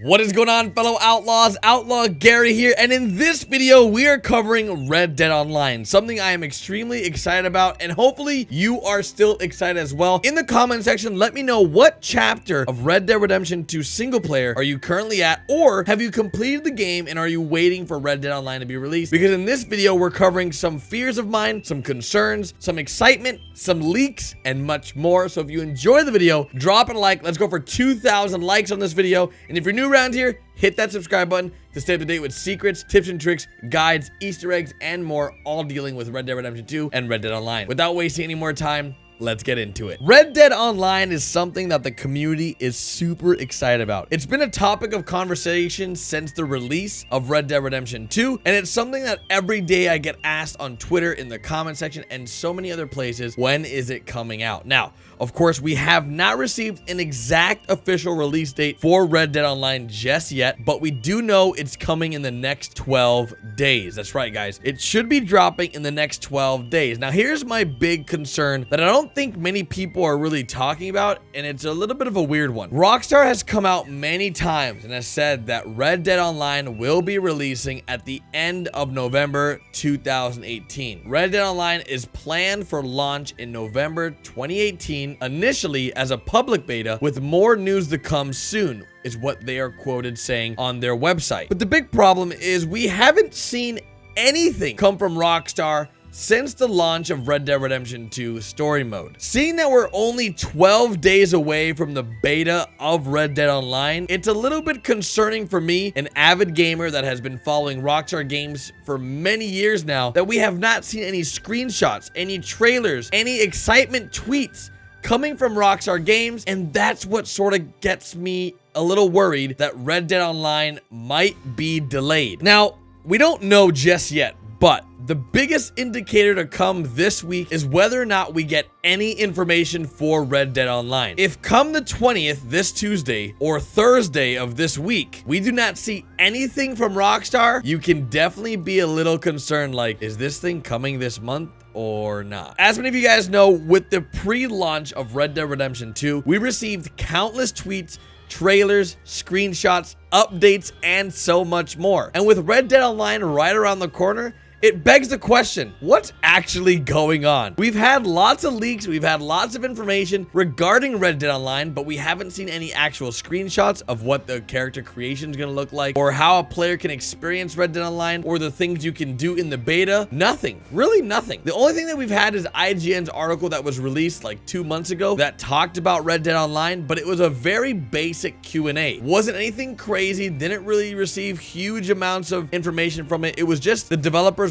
What is going on, fellow outlaws? Outlaw Gary here, and in this video we are covering Red Dead Online, something I am extremely excited about, and hopefully you are still excited as well. In the comment section, let me know what chapter of Red Dead Redemption 2 single player are you currently at, or have you completed the game and are you waiting for Red Dead Online to be released? Because in this video we're covering some fears of mine, some concerns, some excitement, some leaks, and much more. So if you enjoy the video, drop it a like. Let's go for 2,000 likes on this video, and if you're new around here, hit that subscribe button to stay up to date with secrets, tips and tricks, guides, Easter eggs, and more, all dealing with Red Dead Redemption 2 and Red Dead Online. Without wasting any more time, let's get into it. Red Dead Online is something that the community is super excited about. It's been a topic of conversation since the release of Red Dead Redemption 2, and it's something that every day I get asked on Twitter, in the comment section, and so many other places, when is it coming out? Now, of course, we have not received an exact official release date for Red Dead Online just yet, but we do know it's coming in the next 12 days. That's right, guys. It should be dropping in the next 12 days. Now, here's my big concern that I don't think many people are really talking about, and it's a little bit of a weird one. Rockstar has come out many times and has said that Red Dead Online will be releasing at the end of November 2018. Red Dead Online is planned for launch in November 2018, initially as a public beta, with more news to come soon, is what they are quoted saying on their website. But the big problem is we haven't seen anything come from Rockstar since the launch of Red Dead Redemption 2 story mode. Seeing that we're only 12 days away from the beta of Red Dead Online, it's a little bit concerning for me, an avid gamer that has been following Rockstar games for many years now, that we have not seen any screenshots, any trailers, any excitement tweets coming from Rockstar Games, and that's what sort of gets me a little worried that Red Dead Online might be delayed. Now, we don't know just yet, but the biggest indicator to come this week is whether or not we get any information for Red Dead Online. If come the 20th, this Tuesday, or Thursday of this week, we do not see anything from Rockstar, you can definitely be a little concerned, like, is this thing coming this month or not? As many of you guys know, with the pre-launch of Red Dead Redemption 2, we received countless tweets, trailers, screenshots, updates, and so much more. And with Red Dead Online right around the corner, it begs the question, what's actually going on? We've had lots of leaks, we've had lots of information regarding Red Dead Online, but we haven't seen any actual screenshots of what the character creation is going to look like, or how a player can experience Red Dead Online, or the things you can do in the beta. Nothing. Really nothing. The only thing that we've had is IGN's article that was released like 2 months ago that talked about Red Dead Online, but it was a very basic Q&A. Wasn't anything crazy, didn't really receive huge amounts of information from it. It was just the developers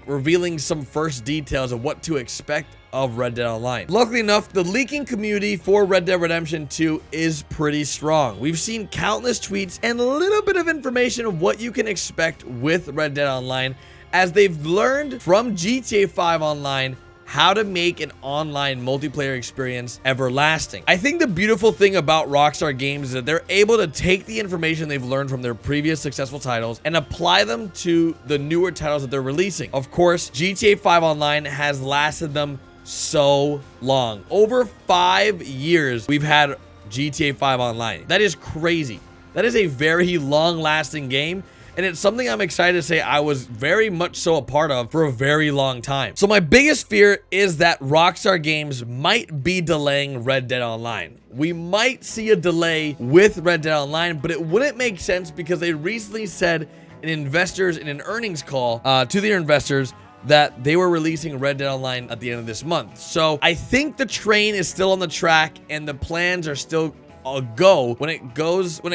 revealing some first details of what to expect of Red Dead Online. Luckily enough, the leaking community for Red Dead Redemption 2 is pretty strong. We've seen countless tweets and a little bit of information of what you can expect with Red Dead Online, as they've learned from GTA 5 Online how to make an online multiplayer experience everlasting. I think the beautiful thing about Rockstar Games is that they're able to take the information they've learned from their previous successful titles and apply them to the newer titles that they're releasing. Of course, GTA 5 Online has lasted them so long. Over 5 years we've had GTA 5 Online. That is crazy. That is a very long-lasting game, and it's something I'm excited to say I was very much so a part of for a very long time. So my biggest fear is that Rockstar Games might be delaying Red Dead Online. We might see a delay with Red Dead Online, but it wouldn't make sense because they recently said in an earnings call to their investors that they were releasing Red Dead Online at the end of this month. So I think the train is still on the track and the plans are still a go when it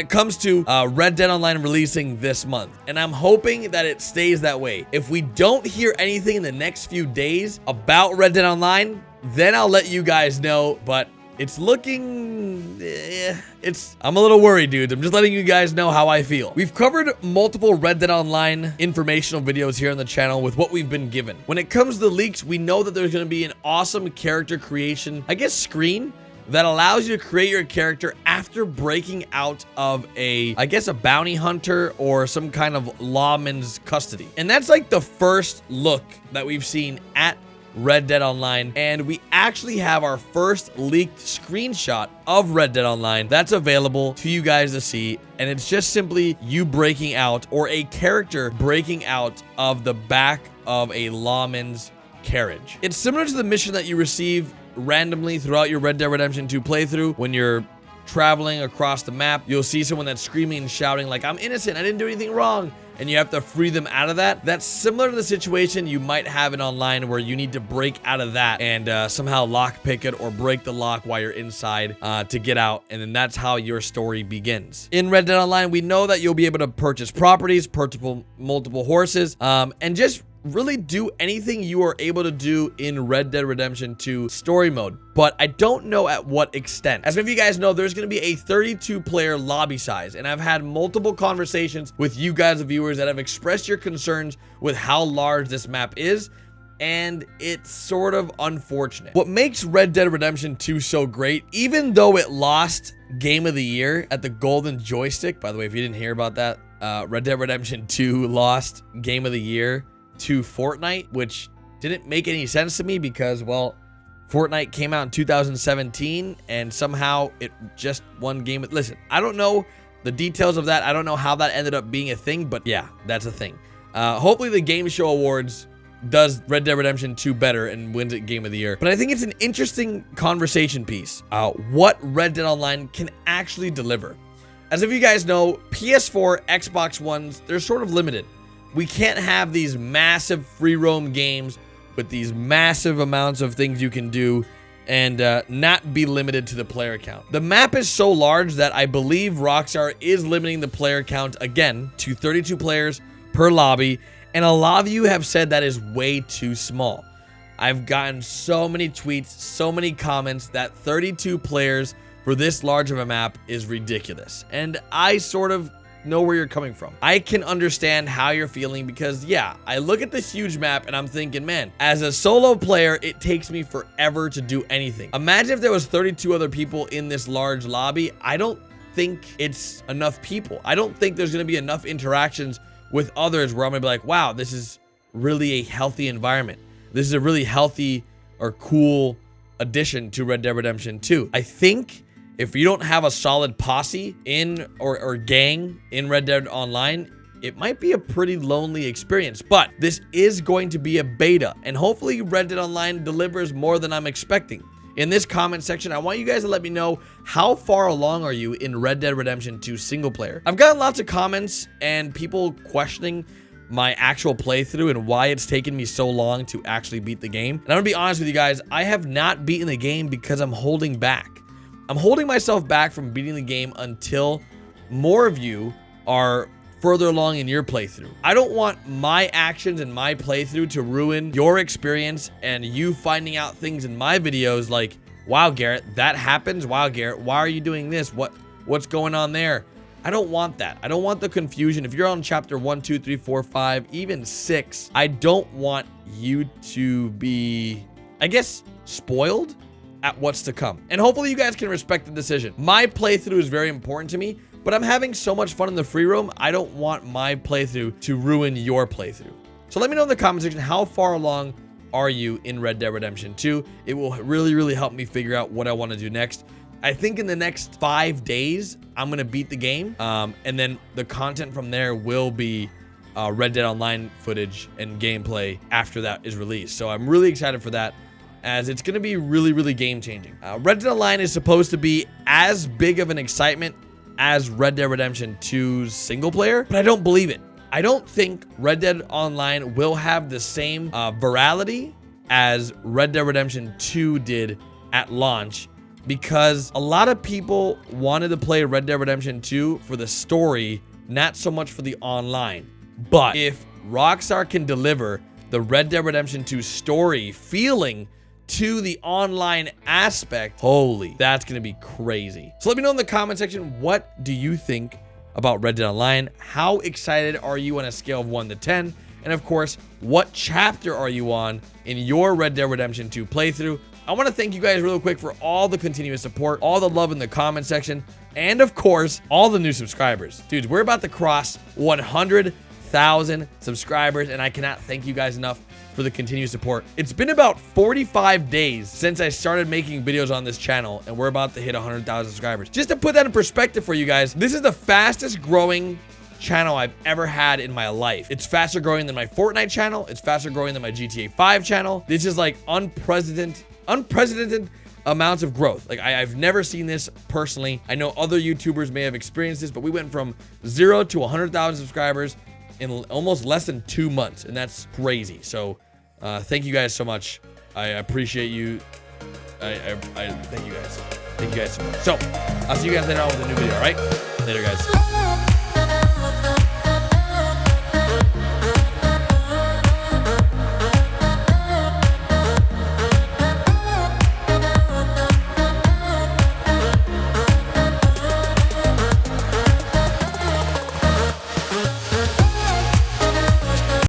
comes to Red Dead Online releasing this month, and I'm hoping that it stays that way. If we don't hear anything in the next few days about Red Dead Online, then I'll let you guys know, but it's looking, I'm a little worried, dudes. I'm just letting you guys know how I feel. We've covered multiple Red Dead Online informational videos here on the channel with what we've been given. When it comes to the leaks, we know that there's going to be an awesome character creation, screen that allows you to create your character after breaking out of a bounty hunter or some kind of lawman's custody. And that's like the first look that we've seen at Red Dead Online, and we actually have our first leaked screenshot of Red Dead Online that's available to you guys to see, and it's just simply you breaking out, or a character breaking out of the back of a lawman's carriage. It's similar to the mission that you receive randomly throughout your Red Dead Redemption 2 playthrough. When you're traveling across the map, you'll see someone that's screaming and shouting like, "I'm innocent, I didn't do anything wrong," and you have to free them out of that. That's similar to the situation you might have in online, where you need to break out of that and somehow lockpick it or break the lock while you're inside to get out, and then that's how your story begins. In Red Dead Online, we know that you'll be able to purchase properties, purchase multiple horses, and just really do anything you are able to do in Red Dead Redemption 2 story mode, but I don't know at what extent. As many of you guys know, there's going to be a 32-player lobby size, and I've had multiple conversations with you guys, the viewers, that have expressed your concerns with how large this map is, and it's sort of unfortunate. What makes Red Dead Redemption 2 so great, even though it lost Game of the Year at the Golden Joystick, by the way, if you didn't hear about that, Red Dead Redemption 2 lost Game of the Year to Fortnite, which didn't make any sense to me because, well, Fortnite came out in 2017 and somehow it just won game. Listen, I don't know the details of that. I don't know how that ended up being a thing, but yeah, that's a thing. Hopefully the Game Show Awards does Red Dead Redemption 2 better and wins it Game of the Year. But I think it's an interesting conversation piece, what Red Dead Online can actually deliver. As if you guys know, PS4, Xbox Ones, they're sort of limited. We can't have these massive free roam games with these massive amounts of things you can do and not be limited to the player count. The map is so large that I believe Rockstar is limiting the player count again to 32 players per lobby, and a lot of you have said that is way too small. I've gotten so many tweets, so many comments that 32 players for this large of a map is ridiculous, and I sort of know where you're coming from. I can understand how you're feeling because, yeah, I look at this huge map and I'm thinking, man, as a solo player, it takes me forever to do anything. Imagine if there was 32 other people in this large lobby. I don't think it's enough people. I don't think there's going to be enough interactions with others where I'm going to be like, wow, this is really a healthy environment. This is a really healthy or cool addition to Red Dead Redemption 2. I think if you don't have a solid posse in or gang in Red Dead Online, it might be a pretty lonely experience. But this is going to be a beta, and hopefully Red Dead Online delivers more than I'm expecting. In this comment section, I want you guys to let me know, how far along are you in Red Dead Redemption 2 single player? I've gotten lots of comments and people questioning my actual playthrough and why it's taken me so long to actually beat the game. And I'm gonna be honest with you guys, I have not beaten the game because I'm holding back. I'm holding myself back from beating the game until more of you are further along in your playthrough. I don't want my actions and my playthrough to ruin your experience and you finding out things in my videos like, wow, Garrett, that happens? Wow, Garrett, why are you doing this? What's going on there? I don't want that. I don't want the confusion. If you're on chapter 1, 2, 3, 4, 5, even 6, I don't want you to be, I guess, spoiled at what's to come. And hopefully you guys can respect the decision. My playthrough is very important to me, but I'm having so much fun in the free roam, I don't want my playthrough to ruin your playthrough. So let me know in the comment section, how far along are you in Red Dead Redemption 2? It will really, really help me figure out what I want to do next. I think in the next 5 days, I'm going to beat the game. And then the content from there will be Red Dead Online footage and gameplay after that is released. So I'm really excited for that, as it's going to be really, really game-changing. Red Dead Online is supposed to be as big of an excitement as Red Dead Redemption 2's single player, but I don't believe it. I don't think Red Dead Online will have the same virality as Red Dead Redemption 2 did at launch, because a lot of people wanted to play Red Dead Redemption 2 for the story, not so much for the online. But if Rockstar can deliver the Red Dead Redemption 2 story feeling to the online aspect, holy, that's gonna be crazy. So let me know in the comment section, what do you think about Red Dead Online? How excited are you on a scale of 1 to 10? And of course, what chapter are you on in your Red Dead Redemption 2 playthrough? I want to thank you guys real quick for all the continuous support, all the love in the comment section, and of course, all the new subscribers. Dudes, we're about to cross 100,000 1,000 subscribers, and I cannot thank you guys enough for the continued support. It's been about 45 days since I started making videos on this channel, and we're about to hit 100,000 subscribers. Just to put that in perspective for you guys, this is the fastest growing channel I've ever had in my life. It's faster growing than my Fortnite channel. It's faster growing than my GTA 5 channel. This is like unprecedented amounts of growth. Like I've never seen this personally. I know other YouTubers may have experienced this, but we went from 0 to 100,000 subscribers in almost less than 2 months, and that's crazy. So thank you guys so much. I appreciate you. I thank you guys. Thank you guys so much. So I'll see you guys later on with a new video. All right, later guys.